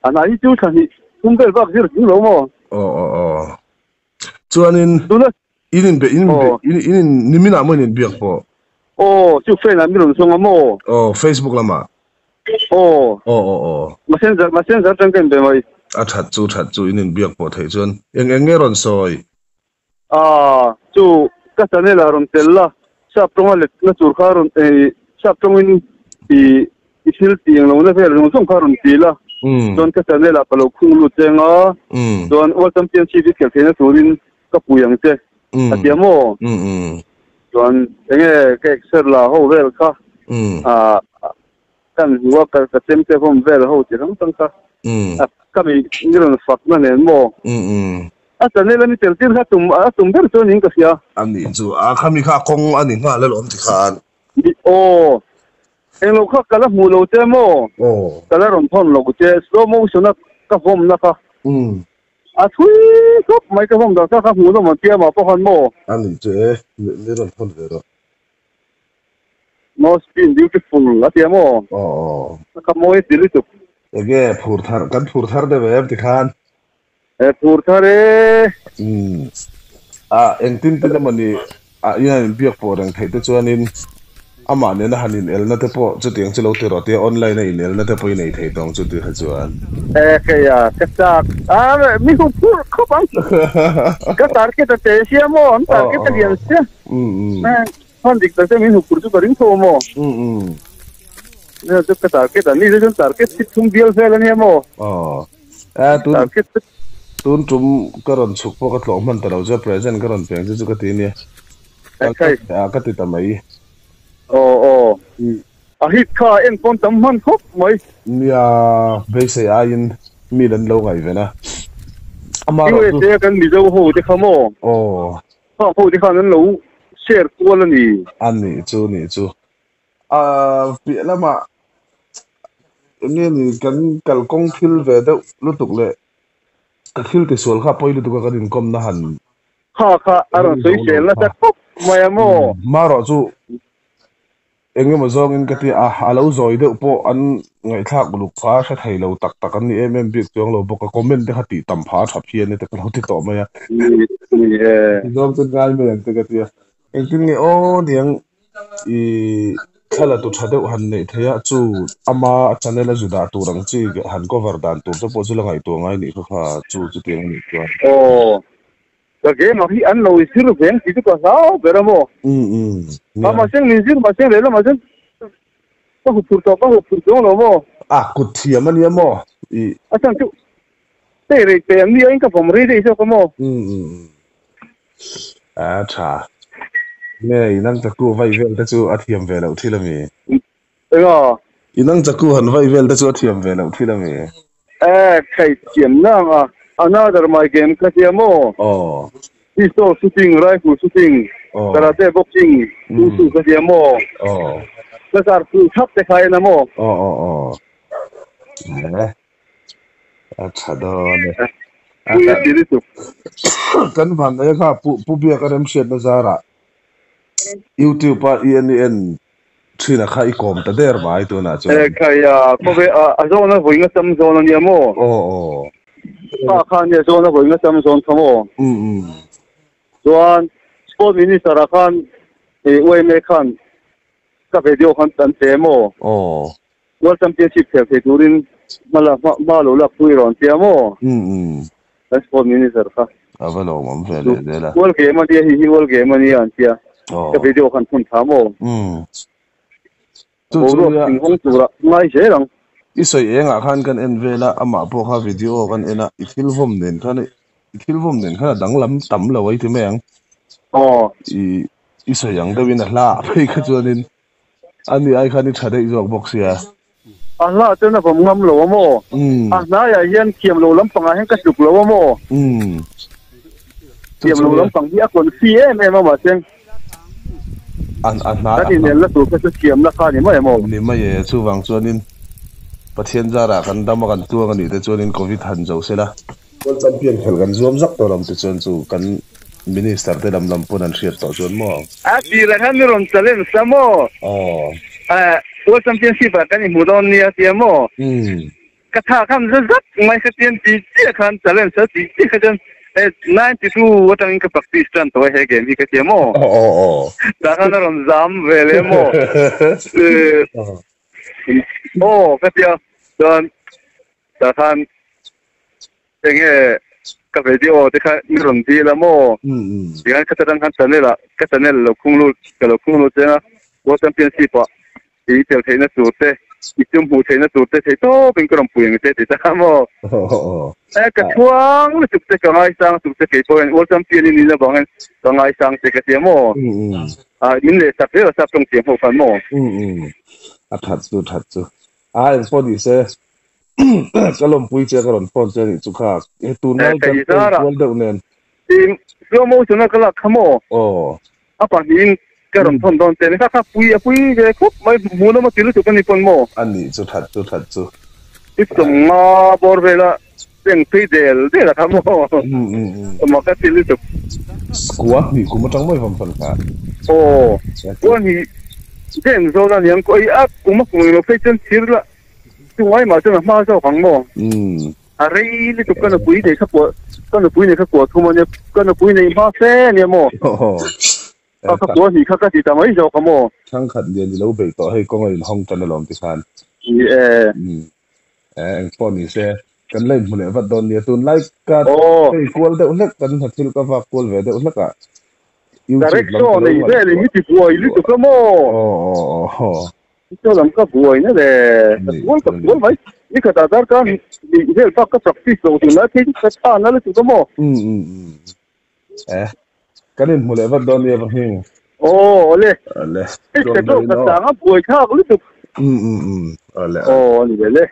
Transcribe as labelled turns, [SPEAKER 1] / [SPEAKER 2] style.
[SPEAKER 1] anh ấy chú thằng không biết bác gì cũng lâu mà
[SPEAKER 2] cho nên
[SPEAKER 1] đúng đấy
[SPEAKER 2] in nimin amo in biak po
[SPEAKER 1] chú fan là mình luôn xong mà
[SPEAKER 2] Facebook lama
[SPEAKER 1] messenger chẳng cần để mày
[SPEAKER 2] thật chú in biak po thấy chuan eng ngeron soi
[SPEAKER 1] chú cái này là ron tel la sắp trong là nó chụp khá ron sắp trong in thì isil tiếng lâu nó phải ron xong khá ron tel la don cái này là kalau khung lu cheng don World Championship cái thế nó turin cái puyang che tiêm mo don cái exer là hậu về cả kan huwa ka tempe vom vel ho ti rang tang ka kami ngiron fak na nen mo ata ne la mi tel tir ha tum ber to ning ka sia
[SPEAKER 2] ani chu khami kha kong ani nga le lom ti khan
[SPEAKER 1] en lo kha kala mu lo te mo kala ron thon lo che slow motion ka vom na ka thui kop mai ka vom da ka mu no ma tia ma po han mo
[SPEAKER 2] ani che le ron thon ve ro
[SPEAKER 1] no spin beautiful la tia mo ka mo e dili tu
[SPEAKER 2] ege phur thar de ve ti khan
[SPEAKER 1] phur thare
[SPEAKER 2] eng tin te mani ina biak po rang thai te chuanin ama ne na hanin el na te po chu tiang chilo te ro te online in el na te po nei thei tong chu ti ha chuan
[SPEAKER 1] ke ya ka tak mi hu phur ko bang ka tar ke te sia mo an tar ke te lian sia han dik te mi hu phur chu karing tho mo ne chu ka tar ke ta ni chu tar ke thum bial fel ani mo tu tar ke
[SPEAKER 2] tun tum karon chuk po ka tlo man ta ro ja present karon peng chu ka ti ni ka ti ta mai hit kha en pon tam man khop mai ya be se ain mi dan lo ngai ve na ama
[SPEAKER 1] ro tu te kan mi zo ho te khamo ho te khan lo share ko la ni
[SPEAKER 2] ani chu pi lama ni kan kal kong thil ve da lutuk le ka thil te sol kha poi lutuk ka din kom na han
[SPEAKER 1] kha aron soi sel na ta khop mai mo
[SPEAKER 2] maro chu enge mo zong in kati alo zoi de po an ngai thak buluk pha sha thai lo tak an ni big chong lo boka comment de khati tam pha tha phian ne te kan hoti to ma ya zong tu gal me te kati eng tin nge diang khala tu thade han nei thaya chu ama channel a juda tu rang chi han cover dan tu to po chu langai to ngai ni kha chu tiang ni to
[SPEAKER 1] cái game mà khi ăn lẩu xíu rồi thì có sao vậy mà mà xem mình xíu mà xem đấy là mà xem có hụt phụt đâu mà
[SPEAKER 2] cụt thiam anh em mà
[SPEAKER 1] xem chú thế rồi tiền đi anh có phòng rồi đấy sao mà
[SPEAKER 2] chà nghe năng chắc cô vay về ta chú thiam về lâu thì là gì năng chắc cô hẳn vay về ta chú thiam về lâu thì là gì
[SPEAKER 1] cái thiam nào another my game kasi mo pistol shooting rifle shooting karate boxing tutu kasi mo kasar tu thap te khai na mo
[SPEAKER 2] acha do ne kan bhan ne kha pu bia ka rem shet na zara YouTube pa en thina khai kom ta der mai tu na chu
[SPEAKER 1] kaya ko be azona voinga sam zona ni mo khan ye zona voinga sam zon thamo chuan sport minister khan oi me khan ka video khan tan te mo world championship the turin ma lo la pui ron te mo sport minister kha
[SPEAKER 2] avalo mam vele de la
[SPEAKER 1] world game dia hi world game ni an tia ka video khan phun thamo tu ting hong tu ra ngai se rang
[SPEAKER 2] isoi enga khan kan en vela ama po kha video kan ena ithil vom nen kha danglam tam lo wai thi meng isoi yang dawin a hla phei kha chuanin ani ai khani thade jok box ya
[SPEAKER 1] hla tena vom ngam lo mo na ya hian kiam lo lam panga hen ka tuk lo mo kiam lo lam pang hi a kon fi ma seng na ni ne la tu ka kiam la kha ni
[SPEAKER 2] mai ye chu wang chuanin pathian zara kan dama kan tu kan ni te chuanin covid han zo sela world champion khel kan zuam zak to lam te chuan chu kan minister te lam pon an hriat to chuan mo
[SPEAKER 1] ti la han ron chalen samo world championship kan ni mudon ni atia mo กระทาคำจัดไม่ขยันตีเจ้าขันจะเล่นสักตีขยัน92ว่าตั้งกับ practice กันตัวเฮเกมที่กระเทียมแต่ขันเราจำเวลากระเทียมตอนแต่ขันยังไงกับวิดีโอที่ขันมีรุ่นที่ละยังไงก็จะตั้งขันจะเนี่ยละก็จะเนี่ยเราคุ้งรู้เจ้าว่าตั้งเป็นสิบว่าอีเจ้าเทนสุดเตอีจุ่มหูเทนสุดเตเทโตเป็นกระปุยอย่างเตติดตามกระทวงสุดเตก็ง่ายสังสุดเตเกี่ยวกับว่าตั้งเป็นนี่ละบ้างก็ง่ายสังเตก็เสียมินเลยสับเรื่องสับตรงเสียงหัวฟัน
[SPEAKER 2] ถัดสู่พอดีเซ่ก็ลมปุยเจ้าก็ลมพอนเจ้านี่สุขาตูน่าจะเป็นวันเดียวเนี่ย
[SPEAKER 1] ทีมเรื่องมูสุนัขลักขโมปะหินก็ลมพอนตอนเต้นข้าปุยเจ้าคุบไม่หูน้ำมันติดสุกันนี่ปนโม
[SPEAKER 2] อันนี้สุดสู่
[SPEAKER 1] อีกสมมาบอร์เวล่าเสียงพีเดลเดี๋ยวขโมมาก็ติดสุ
[SPEAKER 2] กัวนี่กูมาจังไม่ฟังกัน
[SPEAKER 1] กัวนี่เด่นโซนยังก็อีอัพกูมาคุยเราเฟชั่นชิลละช่วยมาจนมาเจ้าของโมอะไรนี่ทุกคนปุยเนี่ยขับปุยทุกมันเนี่ยกันปุยเนี่ยมาเซ่เนี่ยโมขับตัวนี่ขับที่ทำไมเจ้าของโม
[SPEAKER 2] ช่างขัดเรียนเราไปต่อให้กองเรียนห้องจันทร์ลอมพิธานพอนี่เซ่กันเล่นมันเนี่ยวัดโดนเนี่ยตุนไล่กันไปกวลเด็กเล็กกันหัดทิลกับว่ากวลเวเด็กเล็กอ่ะ
[SPEAKER 1] แต่เร็กโซ่เนี่ยเรื่องนี้ที่ป่วยหรือตัวโมเจ้าหลังก็ป่วยนั่นแหละป่วยไหมนี่ก็ตาดาร์กันเรื่องก็ practice ตัวที่นั่นที่ก็ท่านั่นเลยตัวโม
[SPEAKER 2] กันเล่นมันเนี่ยวัดโดนเนี่ยบางที
[SPEAKER 1] เลยแต่ก็กระสังป่วยข้าวหรือตัว
[SPEAKER 2] เลย
[SPEAKER 1] นี่เลย